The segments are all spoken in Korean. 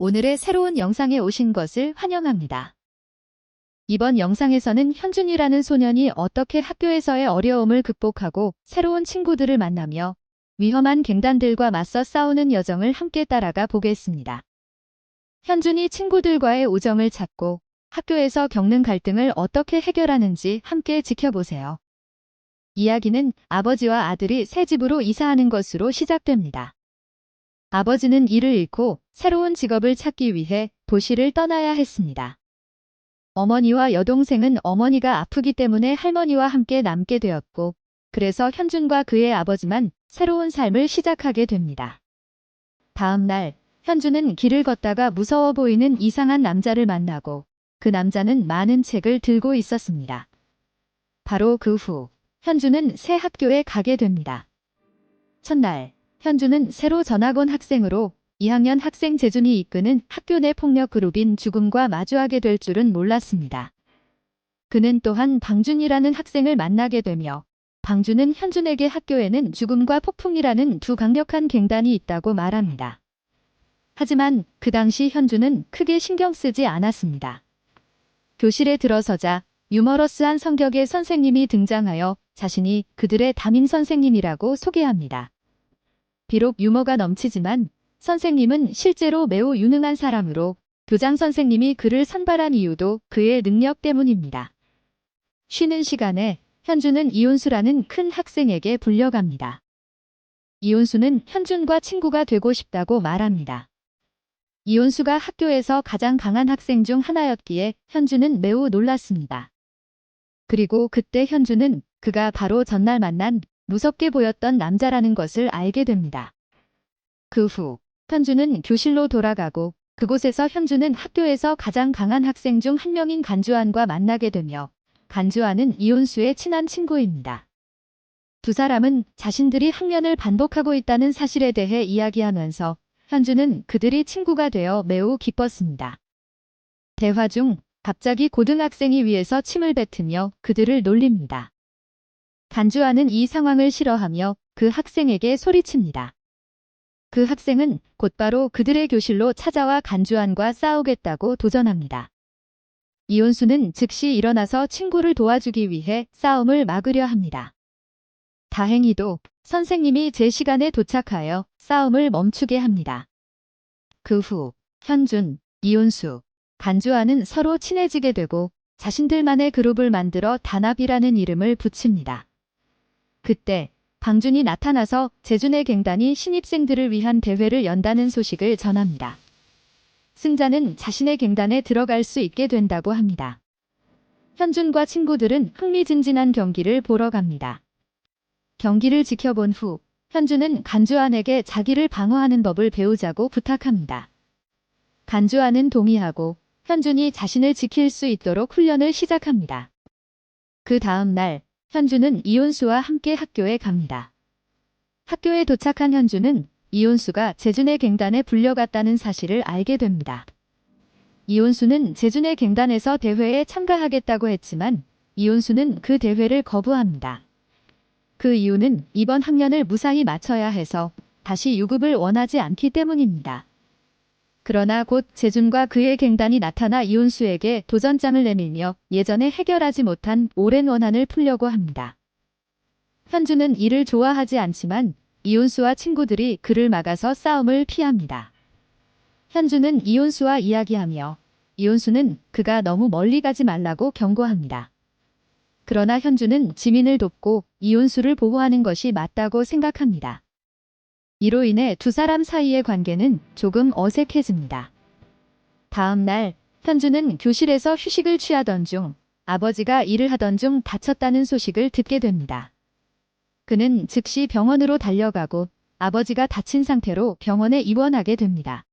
오늘의 새로운 영상에 오신 것을 환영합니다. 이번 영상에서는 현준이라는 소년이 어떻게 학교에서의 어려움을 극복하고 새로운 친구들을 만나며 위험한 갱단들과 맞서 싸우는 여정을 함께 따라가 보겠습니다. 현준이 친구들과의 우정을 찾고 학교에서 겪는 갈등을 어떻게 해결하는지 함께 지켜보세요. 이야기는 아버지와 아들이 새 집으로 이사하는 것으로 시작됩니다. 아버지는 일을 잃고 새로운 직업을 찾기 위해 도시를 떠나야 했습니다. 어머니와 여동생은 어머니가 아프기 때문에 할머니와 함께 남게 되었고, 그래서 현준과 그의 아버지만 새로운 삶을 시작하게 됩니다. 다음 날, 현준은 길을 걷다가 무서워 보이는 이상한 남자를 만나고, 그 남자는 많은 책을 들고 있었습니다. 바로 그 후, 현준은 새 학교에 가게 됩니다. 첫날, 현준은 새로 전학 온 학생으로 2학년 학생 재준이 이끄는 학교 내 폭력 그룹인 죽음과 마주하게 될 줄은 몰랐습니다. 그는 또한 방준이라는 학생을 만나게 되며 방준은 현준에게 학교에는 죽음과 폭풍이라는 두 강력한 갱단이 있다고 말합니다. 하지만 그 당시 현준은 크게 신경 쓰지 않았습니다. 교실에 들어서자 유머러스한 성격의 선생님이 등장하여 자신이 그들의 담임 선생님이라고 소개합니다. 비록 유머가 넘치지만 선생님은 실제로 매우 유능한 사람으로 교장 선생님이 그를 선발한 이유도 그의 능력 때문입니다. 쉬는 시간에 현준은 이온수라는 큰 학생에게 불려갑니다. 이온수는 현준과 친구가 되고 싶다고 말합니다. 이온수가 학교에서 가장 강한 학생 중 하나였기에 현준은 매우 놀랐습니다. 그리고 그때 현준은 그가 바로 전날 만난 무섭게 보였던 남자라는 것을 알게 됩니다. 그 후 현준은 교실로 돌아가고 그곳에서 현준은 학교에서 가장 강한 학생 중 한 명인 간주안과 만나게 되며 간주안은 이온수의 친한 친구입니다. 두 사람은 자신들이 학년을 반복하고 있다는 사실에 대해 이야기하면서 현준은 그들이 친구가 되어 매우 기뻤습니다. 대화 중 갑자기 고등학생이 위에서 침을 뱉으며 그들을 놀립니다. 간주안은 이 상황을 싫어하며 그 학생에게 소리칩니다. 그 학생은 곧바로 그들의 교실로 찾아와 간주안과 싸우겠다고 도전합니다. 이온수는 즉시 일어나서 친구를 도와주기 위해 싸움을 막으려 합니다. 다행히도 선생님이 제 시간에 도착하여 싸움을 멈추게 합니다. 그 후 현준, 이온수, 간주안은 서로 친해지게 되고 자신들만의 그룹을 만들어 단합이라는 이름을 붙입니다. 그때 방준이 나타나서 재준의 갱단이 신입생들을 위한 대회를 연다는 소식을 전합니다. 승자는 자신의 갱단에 들어갈 수 있게 된다고 합니다. 현준과 친구들은 흥미진진한 경기를 보러 갑니다. 경기를 지켜본 후 현준은 간주안에게 자기를 방어하는 법을 배우자고 부탁합니다. 간주안은 동의하고 현준이 자신을 지킬 수 있도록 훈련을 시작합니다. 그 다음 날 현준은 이온수와 함께 학교에 갑니다. 학교에 도착한 현준은 이온수가 재준의 갱단에 불려갔다는 사실을 알게 됩니다. 이온수는 재준의 갱단에서 대회에 참가하겠다고 했지만 이온수는 그 대회를 거부합니다. 그 이유는 이번 학년을 무사히 마쳐야 해서 다시 유급을 원하지 않기 때문입니다. 그러나 곧 재준과 그의 갱단이 나타나 이온수에게 도전장을 내밀며 예전에 해결하지 못한 오랜 원한을 풀려고 합니다. 현준은 이를 좋아하지 않지만 이온수와 친구들이 그를 막아서 싸움을 피합니다. 현준은 이온수와 이야기하며 이온수는 그가 너무 멀리 가지 말라고 경고합니다. 그러나 현준은 지민을 돕고 이온수를 보호하는 것이 맞다고 생각합니다. 이로 인해 두 사람 사이의 관계는 조금 어색해집니다. 다음 날 현준은 교실에서 휴식을 취하던 중 아버지가 일을 하던 중 다쳤다는 소식을 듣게 됩니다. 그는 즉시 병원으로 달려가고 아버지가 다친 상태로 병원에 입원하게 됩니다.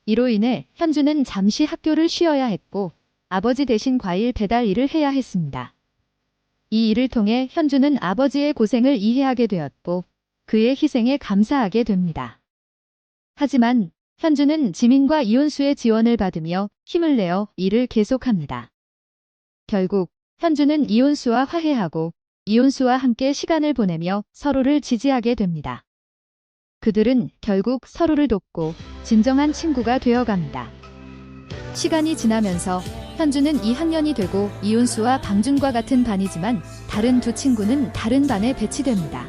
이로 인해 현준은 잠시 학교를 쉬어야 했고 아버지 대신 과일 배달 일을 해야 했습니다. 이 일을 통해 현준은 아버지의 고생을 이해하게 되었고 그의 희생에 감사하게 됩니다. 하지만 현준은 지민과 이온수의 지원을 받으며 힘을 내어 일을 계속합니다. 결국 현준은 이온수와 화해하고 이온수와 함께 시간을 보내며 서로를 지지하게 됩니다. 그들은 결국 서로를 돕고 진정한 친구가 되어갑니다. 시간이 지나면서 현주는 2학년이 되고 이윤수와 방준과 같은 반이지만 다른 두 친구는 다른 반에 배치됩니다.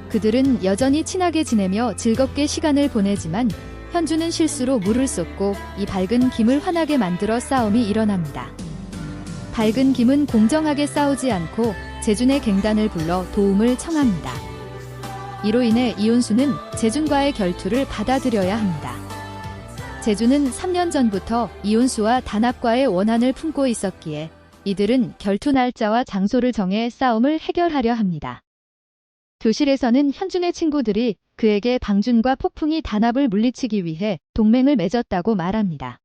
그들은 여전히 친하게 지내며 즐겁게 시간을 보내지만 현주는 실수로 물을 쏟고 이 밝은 김을 화나게 만들어 싸움이 일어납니다. 밝은 김은 공정하게 싸우지 않고 재준의 갱단을 불러 도움을 청합니다. 이로 인해 이윤수는 재준과의 결투를 받아들여야 합니다. 재준은 3년 전부터 이윤수와 단합과의 원한을 품고 있었기에 이들은 결투 날짜와 장소를 정해 싸움을 해결하려 합니다. 교실에서는 현준의 친구들이 그에게 방준과 폭풍이 단합을 물리치기 위해 동맹을 맺었다고 말합니다.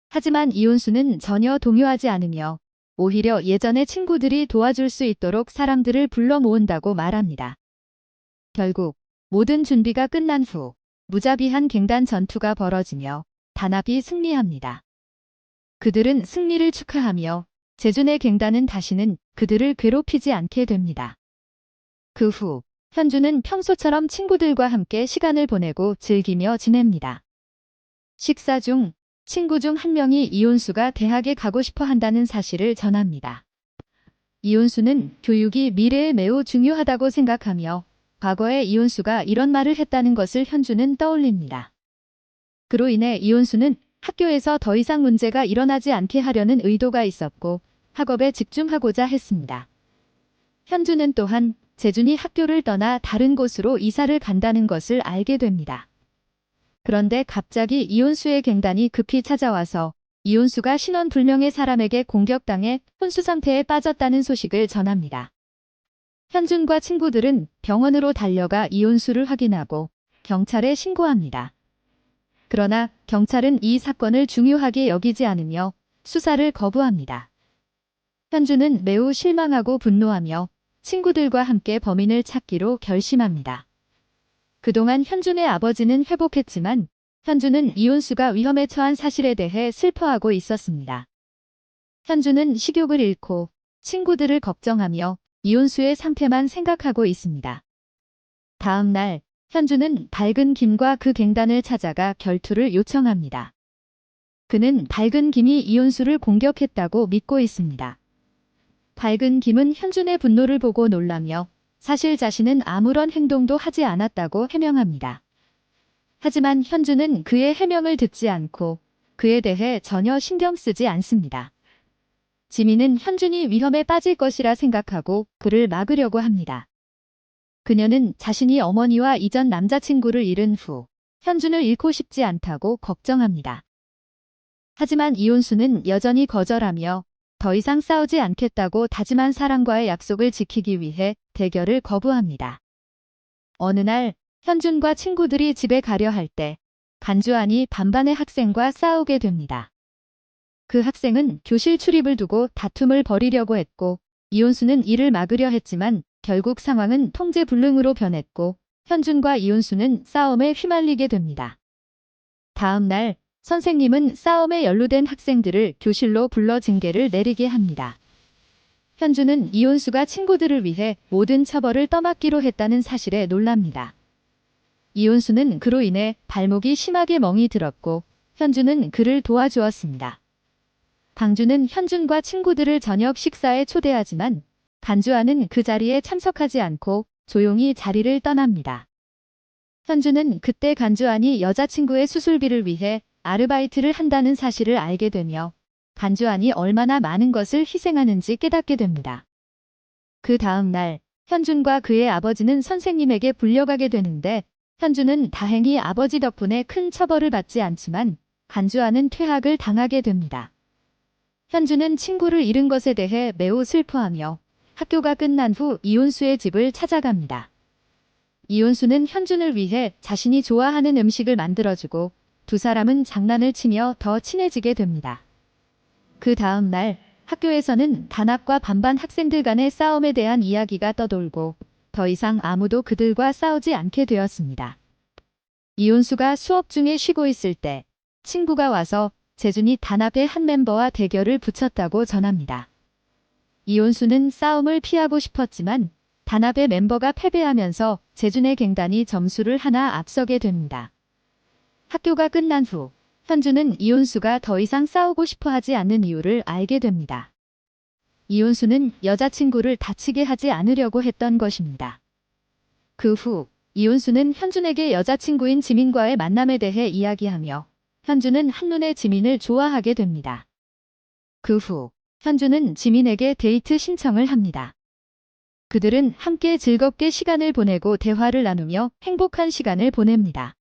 하지만 이윤수는 전혀 동요하지 않으며 오히려 예전의 친구들이 도와줄 수 있도록 사람들을 불러 모은다고 말합니다. 결국 모든 준비가 끝난 후 무자비한 갱단 전투가 벌어지며 단합이 승리합니다. 그들은 승리를 축하하며 재준의 갱단은 다시는 그들을 괴롭히지 않게 됩니다. 그 후 현주는 평소처럼 친구들과 함께 시간을 보내고 즐기며 지냅니다. 식사 중 친구 중 한 명이 이윤수가 대학에 가고 싶어 한다는 사실을 전합니다. 이윤수는 교육이 미래에 매우 중요하다고 생각하며 과거에 이윤수가 이런 말을 했다는 것을 현주는 떠올립니다. 그로 인해 이윤수는 학교에서 더 이상 문제가 일어나지 않게 하려는 의도가 있었고 학업에 집중하고자 했습니다. 현주는 또한 재준이 학교를 떠나 다른 곳으로 이사를 간다는 것을 알게 됩니다. 그런데 갑자기 이윤수의 갱단이 급히 찾아와서 이윤수가 신원불명의 사람에게 공격당해 혼수 상태에 빠졌다는 소식을 전합니다. 현준과 친구들은 병원으로 달려가 이윤수를 확인하고 경찰에 신고합니다. 그러나 경찰은 이 사건을 중요하게 여기지 않으며 수사를 거부합니다. 현주는 매우 실망하고 분노하며 친구들과 함께 범인을 찾기로 결심합니다. 그동안 현준의 아버지는 회복했지만 현주는 이윤수가 위험에 처한 사실에 대해 슬퍼하고 있었습니다. 현주는 식욕을 잃고 친구들을 걱정하며 이윤수의 상태만 생각하고 있습니다. 다음 날 현주는 밝은 김과 그 갱단을 찾아가 결투를 요청합니다. 그는 밝은 김이 이윤수를 공격했다고 믿고 있습니다. 밝은 김은 현준의 분노를 보고 놀라며 사실 자신은 아무런 행동도 하지 않았다고 해명합니다. 하지만 현주는 그의 해명을 듣지 않고 그에 대해 전혀 신경 쓰지 않습니다. 지민은 현준이 위험에 빠질 것이라 생각하고 그를 막으려고 합니다. 그녀는 자신이 어머니와 이전 남자친구를 잃은 후 현준을 잃고 싶지 않다고 걱정합니다. 하지만 이윤수는 여전히 거절하며 더 이상 싸우지 않겠다고 다짐한 사람과의 약속을 지키기 위해 대결을 거부합니다. 어느 날 현준과 친구들이 집에 가려 할 때 간주안이 반반의 학생과 싸우게 됩니다. 그 학생은 교실 출입을 두고 다툼을 벌이려고 했고 이윤수는 이를 막으려 했지만 결국 상황은 통제불능으로 변했고 현준과 이윤수는 싸움에 휘말리게 됩니다. 다음 날 선생님은 싸움에 연루된 학생들을 교실로 불러 징계를 내리게 합니다. 현주는 이윤수가 친구들을 위해 모든 처벌을 떠맡기로 했다는 사실에 놀랍니다. 이윤수는 그로 인해 발목이 심하게 멍이 들었고 현주는 그를 도와주었습니다. 방주는 현준과 친구들을 저녁 식사에 초대하지만 간주아는 그 자리에 참석하지 않고 조용히 자리를 떠납니다. 현주는 그때 간주안이 여자친구의 수술비를 위해 아르바이트를 한다는 사실을 알게 되며 간주안이 얼마나 많은 것을 희생하는지 깨닫게 됩니다. 그 다음 날 현준과 그의 아버지는 선생님에게 불려가게 되는데 현주는 다행히 아버지 덕분에 큰 처벌을 받지 않지만 간주안은 퇴학을 당하게 됩니다. 현주는 친구를 잃은 것에 대해 매우 슬퍼하며 학교가 끝난 후 이윤수의 집을 찾아갑니다. 이윤수는 현준을 위해 자신이 좋아하는 음식을 만들어주고 두 사람은 장난을 치며 더 친해지게 됩니다. 그 다음 날 학교에서는 단합과 반반 학생들 간의 싸움에 대한 이야기가 떠돌고 더 이상 아무도 그들과 싸우지 않게 되었습니다. 이윤수가 수업 중에 쉬고 있을 때 친구가 와서 재준이 단합의 한 멤버와 대결을 붙였다고 전합니다. 이윤수는 싸움을 피하고 싶었지만 단합의 멤버가 패배하면서 재준의 갱단이 점수를 하나 앞서게 됩니다. 학교가 끝난 후 현주는 이온수가 더 이상 싸우고 싶어 하지 않는 이유를 알게 됩니다. 이온수는 여자친구를 다치게 하지 않으려고 했던 것입니다. 그 후 이온수는 현준에게 여자친구인 지민과의 만남에 대해 이야기하며 현주는 한눈에 지민을 좋아하게 됩니다. 그 후 현주는 지민에게 데이트 신청을 합니다. 그들은 함께 즐겁게 시간을 보내고 대화를 나누며 행복한 시간을 보냅니다.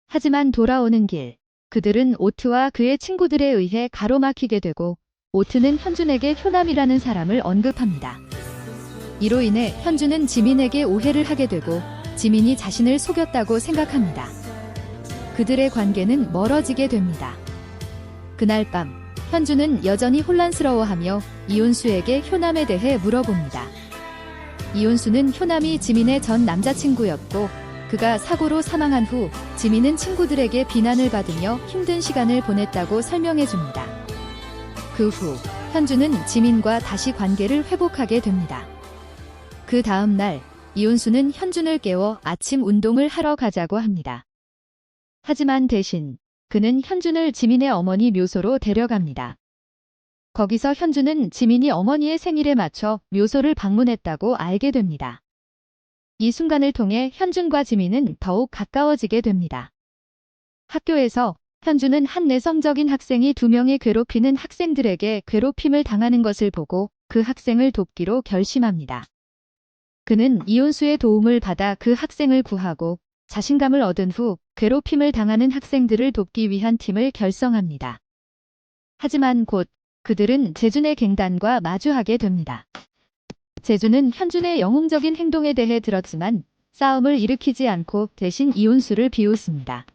하지만 돌아오는 길, 그들은 오트와 그의 친구들에 의해 가로막히게 되고 오트는 현준에게 효남이라는 사람을 언급합니다. 이로 인해 현주는 지민에게 오해를 하게 되고 지민이 자신을 속였다고 생각합니다. 그들의 관계는 멀어지게 됩니다. 그날 밤 현주는 여전히 혼란스러워하며 이온수에게 효남에 대해 물어봅니다. 이온수는 효남이 지민의 전 남자친구였고 그가 사고로 사망한 후 지민은 친구들에게 비난을 받으며 힘든 시간을 보냈다고 설명해줍니다. 그 후 현주는 지민과 다시 관계를 회복하게 됩니다. 그 다음 날 이온수는 현준을 깨워 아침 운동을 하러 가자고 합니다. 하지만 대신 그는 현준을 지민의 어머니 묘소로 데려갑니다. 거기서 현준은 지민이 어머니의 생일에 맞춰 묘소를 방문했다고 알게 됩니다. 이 순간을 통해 현준과 지민은 더욱 가까워지게 됩니다. 학교에서 현준은 한 내성적인 학생이 2명의 괴롭히는 학생들에게 괴롭힘을 당하는 것을 보고 그 학생을 돕기로 결심합니다. 그는 이온수의 도움을 받아 그 학생을 구하고 자신감을 얻은 후 괴롭힘을 당하는 학생들을 돕기 위한 팀을 결성합니다. 하지만 곧 그들은 재준의 갱단과 마주하게 됩니다. 재준은 현준의 영웅적인 행동에 대해 들었지만 싸움을 일으키지 않고 대신 이온수를 비웃습니다.